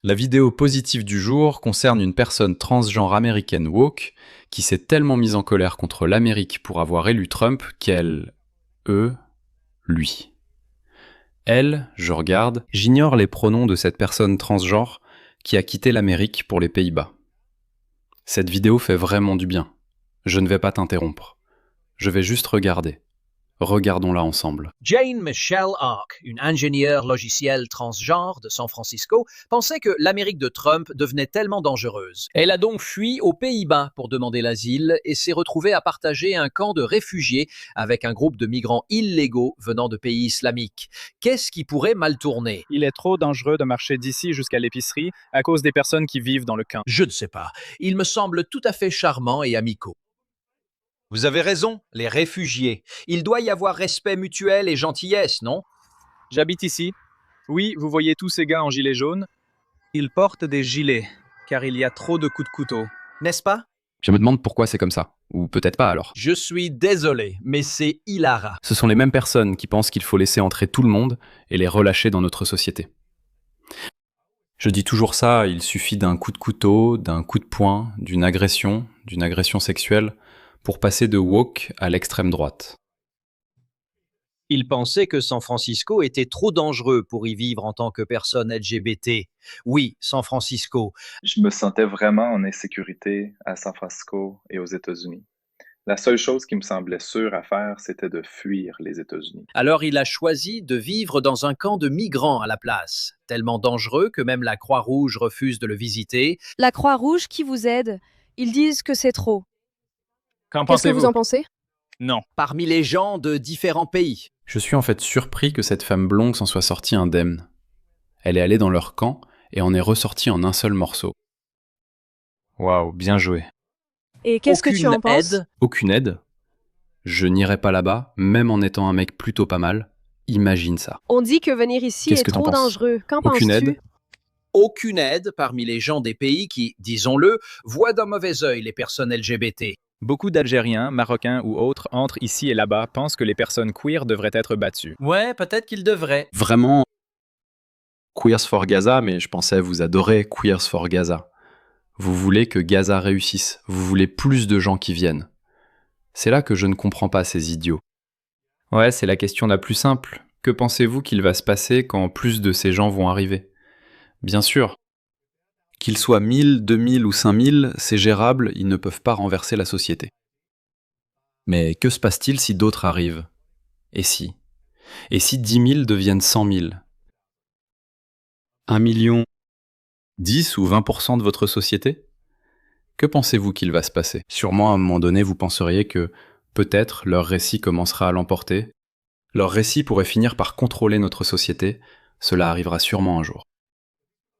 La vidéo positive du jour concerne une personne transgenre américaine woke qui s'est tellement mise en colère contre l'Amérique pour avoir élu Trump qu'elle... lui. Elle, je regarde, j'ignore les pronoms de cette personne transgenre qui a quitté l'Amérique pour les Pays-Bas. Cette vidéo fait vraiment du bien. Je ne vais pas t'interrompre. Je vais juste regarder. Regardons-la ensemble. Jane Michelle Ark, une ingénieure logicielle transgenre de San Francisco, pensait que l'Amérique de Trump devenait tellement dangereuse. Elle a donc fui aux Pays-Bas pour demander l'asile et s'est retrouvée à partager un camp de réfugiés avec un groupe de migrants illégaux venant de pays islamiques. Qu'est-ce qui pourrait mal tourner? Il est trop dangereux de marcher d'ici jusqu'à l'épicerie à cause des personnes qui vivent dans le camp. Je ne sais pas. Il me semble tout à fait charmant et amicaux. Vous avez raison, les réfugiés. Il doit y avoir respect mutuel et gentillesse, non? J'habite ici. Oui, vous voyez tous ces gars en gilet jaune. Ils portent des gilets, car il y a trop de coups de couteau. N'est-ce pas? Je me demande pourquoi c'est comme ça. Ou peut-être pas alors. Je suis désolé, mais c'est hilarant. Ce sont les mêmes personnes qui pensent qu'il faut laisser entrer tout le monde et les relâcher dans notre société. Je dis toujours ça, il suffit d'un coup de couteau, d'un coup de poing, d'une agression sexuelle, pour passer de woke à l'extrême droite. Il pensait que San Francisco était trop dangereux pour y vivre en tant que personne LGBT. Oui, San Francisco. Je me sentais vraiment en insécurité à San Francisco et aux États-Unis. La seule chose qui me semblait sûre à faire, c'était de fuir les États-Unis. Alors il a choisi de vivre dans un camp de migrants à la place. Tellement dangereux que même la Croix-Rouge refuse de le visiter. La Croix-Rouge qui vous aide, ils disent que c'est trop. Qu'en Qu'est-ce que pensez-vous? vous en pensez? Non. Parmi les gens de différents pays. Je suis en fait surpris que cette femme blonde s'en soit sortie indemne. Elle est allée dans leur camp et en est ressortie en un seul morceau. Waouh, bien joué. Et qu'est-ce que tu en penses? Aucune aide. Je n'irai pas là-bas, même en étant un mec plutôt pas mal. Imagine ça. On dit que venir ici Qu'est-ce est que t'en trop penses? dangereux. Qu'en Aucune penses-tu? aide. Aucune aide parmi les gens des pays qui, disons-le, voient d'un mauvais œil les personnes LGBT. Beaucoup d'Algériens, Marocains ou autres entrent ici et là-bas, pensent que les personnes queer devraient être battues. Ouais, peut-être qu'ils devraient. Vraiment, Queers for Gaza, mais je pensais vous adorez Queers for Gaza. Vous voulez que Gaza réussisse, vous voulez plus de gens qui viennent. C'est là que je ne comprends pas ces idiots. Ouais, c'est la question la plus simple. Que pensez-vous qu'il va se passer quand plus de ces gens vont arriver? Bien sûr, qu'ils soient 1000, 2000 ou 5000, c'est gérable, ils ne peuvent pas renverser la société. Mais que se passe-t-il si d'autres arrivent? Et si 10 000 deviennent 100 000? 1 million, 10 ou 20% de votre société? Que pensez-vous qu'il va se passer? Sûrement à un moment donné, vous penseriez que peut-être leur récit commencera à l'emporter. Leur récit pourrait finir par contrôler notre société. Cela arrivera sûrement un jour.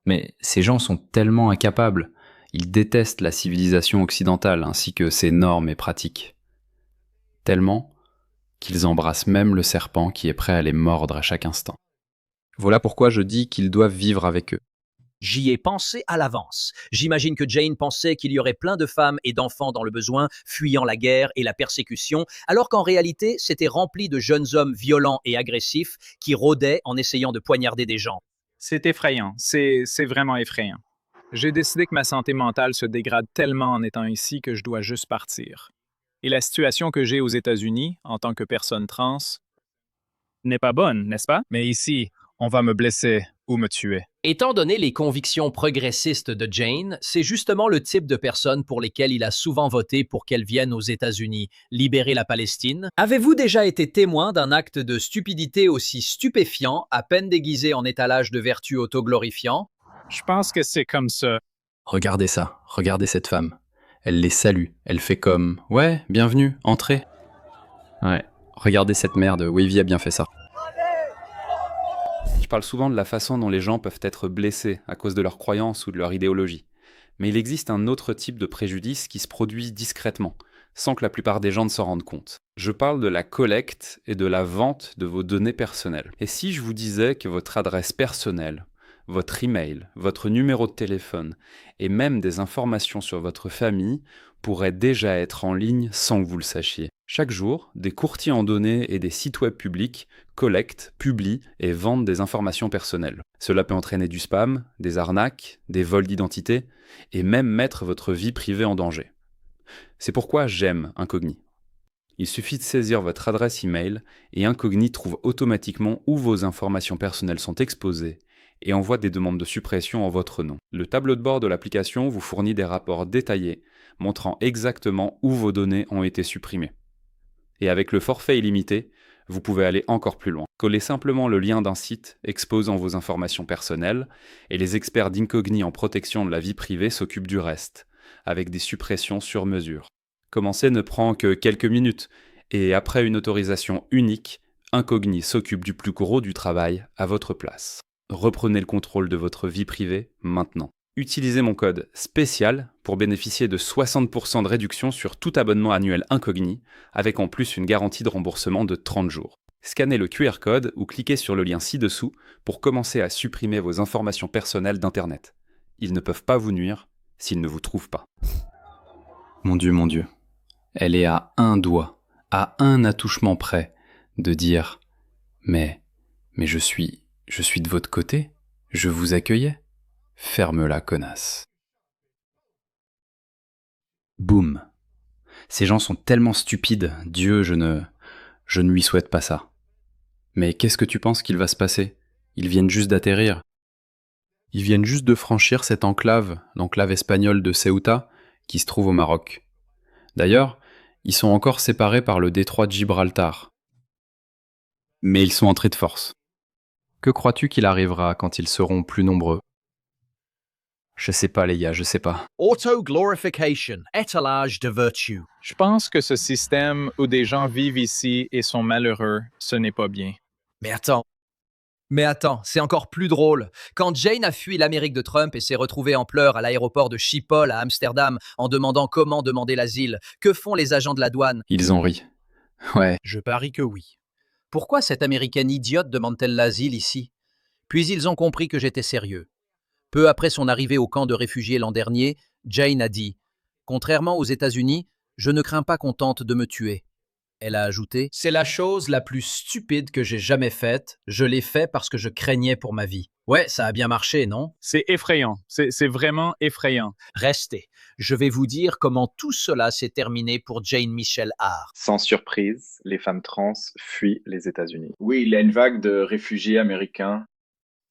Mais ces gens sont tellement incapables. Ils détestent la civilisation occidentale ainsi que ses normes et pratiques. Tellement qu'ils embrassent même le serpent qui est prêt à les mordre à chaque instant. Voilà pourquoi je dis qu'ils doivent vivre avec eux. J'y ai pensé à l'avance. J'imagine que Jane pensait qu'il y aurait plein de femmes et d'enfants dans le besoin, fuyant la guerre et la persécution, alors qu'en réalité, c'était rempli de jeunes hommes violents et agressifs qui rôdaient en essayant de poignarder des gens. C'est effrayant, c'est vraiment effrayant. J'ai décidé que ma santé mentale se dégrade tellement en étant ici que je dois juste partir. Et la situation que j'ai aux États-Unis, en tant que personne trans, n'est pas bonne, n'est-ce pas? Mais ici, on va me blesser ou me tuer. Étant donné les convictions progressistes de Jane, c'est justement le type de personne pour lesquelles il a souvent voté pour qu'elle vienne aux États-Unis, libérer la Palestine. Avez-vous déjà été témoin d'un acte de stupidité aussi stupéfiant, à peine déguisé en étalage de vertu autoglorifiant? Je pense que c'est comme ça. Regardez ça, regardez cette femme. Elle les salue, elle fait comme « Ouais, bienvenue, entrez ». Ouais, regardez cette merde, Wavy a bien fait ça. Je parle souvent de la façon dont les gens peuvent être blessés à cause de leurs croyances ou de leur idéologie. Mais il existe un autre type de préjudice qui se produit discrètement, sans que la plupart des gens ne s'en rendent compte. Je parle de la collecte et de la vente de vos données personnelles. Et si je vous disais que votre adresse personnelle, votre email, votre numéro de téléphone et même des informations sur votre famille pourraient déjà être en ligne sans que vous le sachiez? Chaque jour, des courtiers en données et des sites web publics collectent, publient et vendent des informations personnelles. Cela peut entraîner du spam, des arnaques, des vols d'identité et même mettre votre vie privée en danger. C'est pourquoi j'aime Incogni. Il suffit de saisir votre adresse email et Incogni trouve automatiquement où vos informations personnelles sont exposées et envoie des demandes de suppression en votre nom. Le tableau de bord de l'application vous fournit des rapports détaillés montrant exactement où vos données ont été supprimées. Et avec le forfait illimité, vous pouvez aller encore plus loin. Collez simplement le lien d'un site exposant vos informations personnelles et les experts d'Incogni en protection de la vie privée s'occupent du reste, avec des suppressions sur mesure. Commencer ne prend que quelques minutes et après une autorisation unique, Incogni s'occupe du plus gros du travail à votre place. Reprenez le contrôle de votre vie privée maintenant. Utilisez mon code spécial pour bénéficier de 60% de réduction sur tout abonnement annuel Incogni, avec en plus une garantie de remboursement de 30 jours. Scannez le QR code ou cliquez sur le lien ci-dessous pour commencer à supprimer vos informations personnelles d'Internet. Ils ne peuvent pas vous nuire s'ils ne vous trouvent pas. Mon Dieu, elle est à un doigt, à un attouchement près, de dire « Mais je suis de votre côté, je vous accueillais. Ferme-la, connasse. » Boum. Ces gens sont tellement stupides, Dieu, je ne lui souhaite pas ça. Mais qu'est-ce que tu penses qu'il va se passer? Ils viennent juste d'atterrir. Ils viennent juste de franchir cette enclave, l'enclave espagnole de Ceuta, qui se trouve au Maroc. D'ailleurs, ils sont encore séparés par le détroit de Gibraltar. Mais ils sont entrés de force. Que crois-tu qu'il arrivera quand ils seront plus nombreux? Je sais pas, les gars, je sais pas. Auto-glorification, étalage de vertu. Je pense que ce système où des gens vivent ici et sont malheureux, ce n'est pas bien. Mais attends, c'est encore plus drôle. Quand Jane a fui l'Amérique de Trump et s'est retrouvée en pleurs à l'aéroport de Schiphol à Amsterdam en demandant comment demander l'asile, que font les agents de la douane? Ils ont ri. Ouais. Je parie que oui. Pourquoi cette Américaine idiote demande-t-elle l'asile ici? Puis ils ont compris que j'étais sérieux. Peu après son arrivée au camp de réfugiés l'an dernier, Jane a dit « Contrairement aux États-Unis, je ne crains pas qu'on tente de me tuer. » Elle a ajouté « C'est la chose la plus stupide que j'ai jamais faite. Je l'ai fait parce que je craignais pour ma vie. » Ouais, ça a bien marché, non? C'est effrayant. C'est vraiment effrayant. Restez. Je vais vous dire comment tout cela s'est terminé pour Jane Michelle Hart. Sans surprise, les femmes trans fuient les États-Unis. Oui, il y a une vague de réfugiés américains.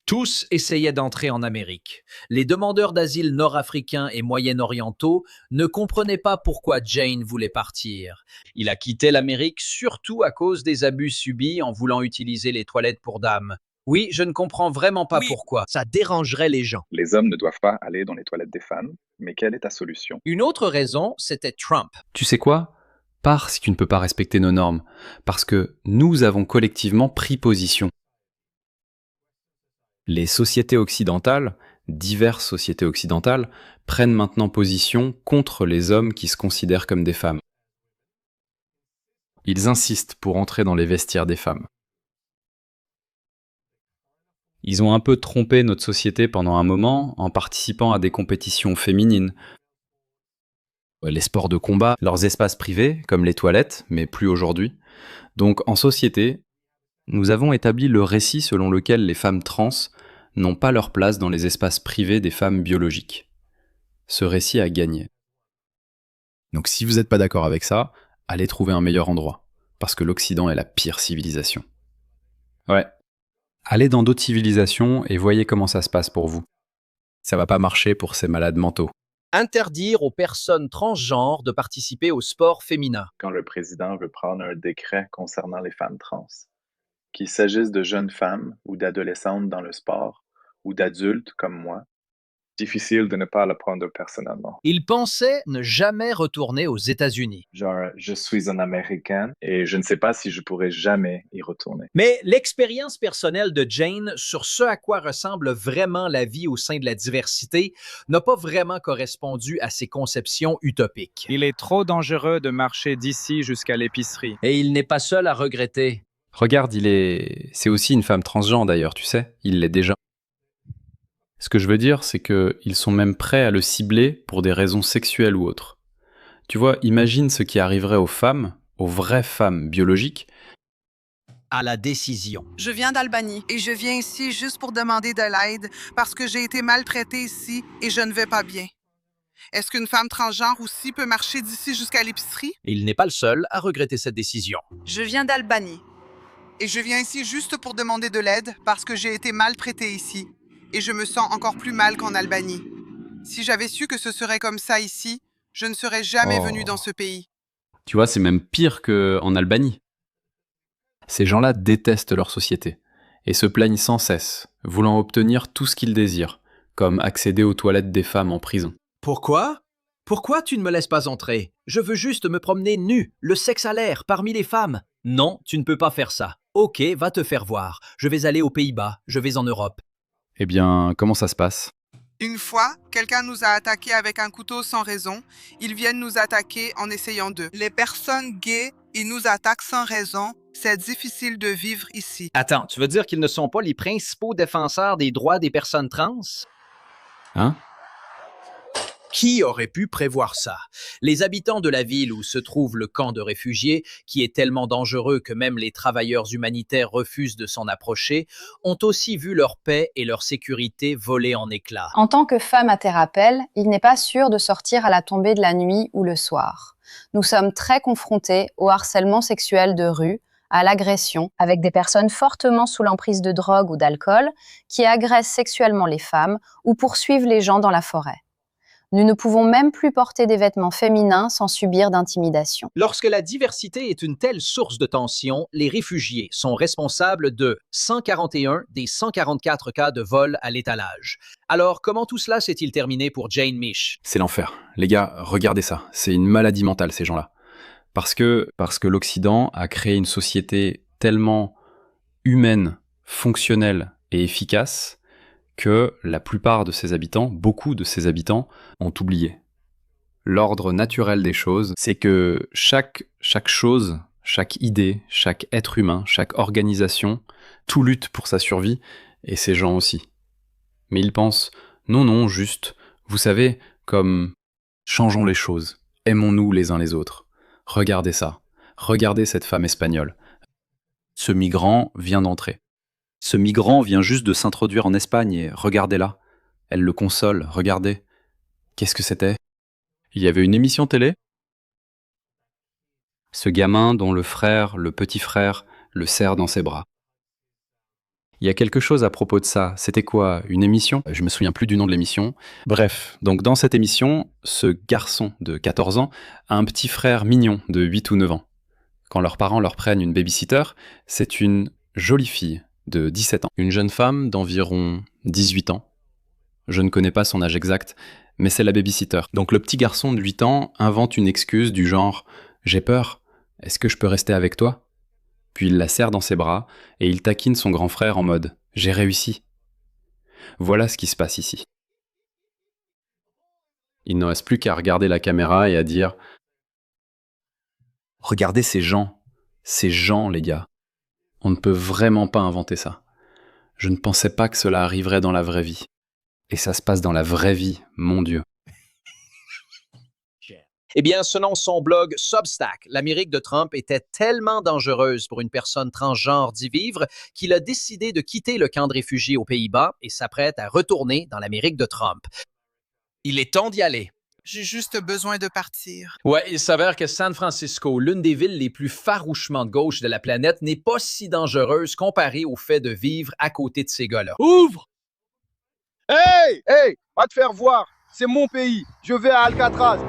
Tous essayaient d'entrer en Amérique. Les demandeurs d'asile nord-africains et moyen-orientaux ne comprenaient pas pourquoi Jane voulait partir. Il a quitté l'Amérique surtout à cause des abus subis en voulant utiliser les toilettes pour dames. Oui, je ne comprends vraiment pas pourquoi. Ça dérangerait les gens. Les hommes ne doivent pas aller dans les toilettes des femmes, mais quelle est ta solution? Une autre raison, c'était Trump. Tu sais quoi? Parce que tu ne peux pas respecter nos normes. Parce que nous avons collectivement pris position. Les sociétés occidentales, diverses sociétés occidentales, prennent maintenant position contre les hommes qui se considèrent comme des femmes. Ils insistent pour entrer dans les vestiaires des femmes. Ils ont un peu trompé notre société pendant un moment en participant à des compétitions féminines, les sports de combat, leurs espaces privés, comme les toilettes, mais plus aujourd'hui. Donc en société, nous avons établi le récit selon lequel les femmes trans n'ont pas leur place dans les espaces privés des femmes biologiques. Ce récit a gagné. Donc si vous n'êtes pas d'accord avec ça, allez trouver un meilleur endroit, parce que l'Occident est la pire civilisation. Ouais. Allez dans d'autres civilisations et voyez comment ça se passe pour vous. Ça va pas marcher pour ces malades mentaux. Interdire aux personnes transgenres de participer au sport féminin. Quand le président veut prendre un décret concernant les femmes trans, qu'il s'agisse de jeunes femmes ou d'adolescentes dans le sport, ou d'adultes comme moi, difficile de ne pas le prendre personnellement. Il pensait ne jamais retourner aux États-Unis. Genre, je suis un Américain et je ne sais pas si je pourrai jamais y retourner. Mais l'expérience personnelle de Jane sur ce à quoi ressemble vraiment la vie au sein de la diversité n'a pas vraiment correspondu à ses conceptions utopiques. Il est trop dangereux de marcher d'ici jusqu'à l'épicerie. Et il n'est pas seul à regretter. Regarde, c'est aussi une femme transgenre d'ailleurs, tu sais, il l'est déjà. Ce que je veux dire, c'est qu'ils sont même prêts à le cibler pour des raisons sexuelles ou autres. Tu vois, imagine ce qui arriverait aux femmes aux vraies femmes biologiques, À la décision. Je viens d'Albanie et je viens ici juste pour demander de l'aide parce que j'ai été maltraitée ici et je ne vais pas bien. Est-ce qu'une femme transgenre aussi peut marcher d'ici jusqu'à l'épicerie? Il n'est pas le seul à regretter cette décision. Je viens d'Albanie et je viens ici juste pour demander de l'aide parce que j'ai été maltraitée ici et je me sens encore plus mal qu'en Albanie. Si j'avais su que ce serait comme ça ici, je ne serais jamais venue dans ce pays. tu vois, c'est même pire qu'en Albanie. Ces gens-là détestent leur société et se plaignent sans cesse, voulant obtenir tout ce qu'ils désirent, comme accéder aux toilettes des femmes en prison. Pourquoi? Pourquoi tu ne me laisses pas entrer? Je veux juste me promener nu, le sexe à l'air, parmi les femmes. Non, tu ne peux pas faire ça. Ok, va te faire voir. Je vais aller aux Pays-Bas, je vais en Europe. Eh bien, comment ça se passe? Une fois, quelqu'un nous a attaqués avec un couteau sans raison. Ils viennent nous attaquer en essayant d'eux. Les personnes gays, ils nous attaquent sans raison. C'est difficile de vivre ici. Attends, tu veux dire qu'ils ne sont pas les principaux défenseurs des droits des personnes trans? Hein? Qui aurait pu prévoir ça? Les habitants de la ville où se trouve le camp de réfugiés, qui est tellement dangereux que même les travailleurs humanitaires refusent de s'en approcher, ont aussi vu leur paix et leur sécurité voler en éclats. En tant que femme à Terre-Appel, il n'est pas sûr de sortir à la tombée de la nuit ou le soir. Nous sommes très confrontés au harcèlement sexuel de rue, à l'agression, avec des personnes fortement sous l'emprise de drogue ou d'alcool qui agressent sexuellement les femmes ou poursuivent les gens dans la forêt. Nous ne pouvons même plus porter des vêtements féminins sans subir d'intimidation. Lorsque la diversité est une telle source de tension, les réfugiés sont responsables de 141 des 144 cas de vol à l'étalage. Alors, comment tout cela s'est-il terminé pour Jane Mish? C'est l'enfer. Les gars, regardez ça. C'est une maladie mentale, ces gens-là. Parce que l'Occident a créé une société tellement humaine, fonctionnelle et efficace que la plupart de ses habitants, beaucoup de ses habitants, ont oublié. L'ordre naturel des choses, c'est que chaque chose, chaque idée, chaque être humain, chaque organisation, tout lutte pour sa survie, et ces gens aussi. Mais ils pensent, non, juste, vous savez, comme changeons les choses, aimons-nous les uns les autres. Regardez ça, regardez cette femme espagnole. Ce migrant vient d'entrer. Ce migrant vient juste de s'introduire en Espagne et regardez-la. Elle le console, regardez. Qu'est-ce que c'était? Il y avait une émission télé? Ce gamin dont le frère, le petit frère, le serre dans ses bras. Il y a quelque chose à propos de ça. C'était quoi? Une émission? Je me souviens plus du nom de l'émission. Bref, donc dans cette émission, ce garçon de 14 ans a un petit frère mignon de 8 ou 9 ans. Quand leurs parents leur prennent une babysitter, c'est une jolie fille de 17 ans. Une jeune femme d'environ 18 ans. Je ne connais pas son âge exact, mais c'est la babysitter. Donc le petit garçon de 8 ans invente une excuse du genre « J'ai peur, est-ce que je peux rester avec toi ?» Puis il la serre dans ses bras et il taquine son grand frère en mode « J'ai réussi ». Voilà ce qui se passe ici. Il ne reste plus qu'à regarder la caméra et à dire « Regardez ces gens les gars. On ne peut vraiment pas inventer ça. Je ne pensais pas que cela arriverait dans la vraie vie. Et ça se passe dans la vraie vie, mon Dieu. » Eh bien, selon son blog Substack, l'Amérique de Trump était tellement dangereuse pour une personne transgenre d'y vivre qu'il a décidé de quitter le camp de réfugiés aux Pays-Bas et s'apprête à retourner dans l'Amérique de Trump. Il est temps d'y aller. J'ai juste besoin de partir. Ouais, il s'avère que San Francisco, l'une des villes les plus farouchement de gauche de la planète, n'est pas si dangereuse comparée au fait de vivre à côté de ces gars-là. Ouvre! Hey! Hey! Va te faire voir! C'est mon pays! Je vais à Alcatraz!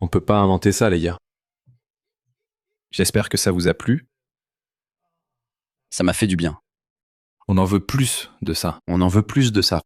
On peut pas inventer ça, les gars. J'espère que ça vous a plu. Ça m'a fait du bien. On en veut plus de ça. On en veut plus de ça.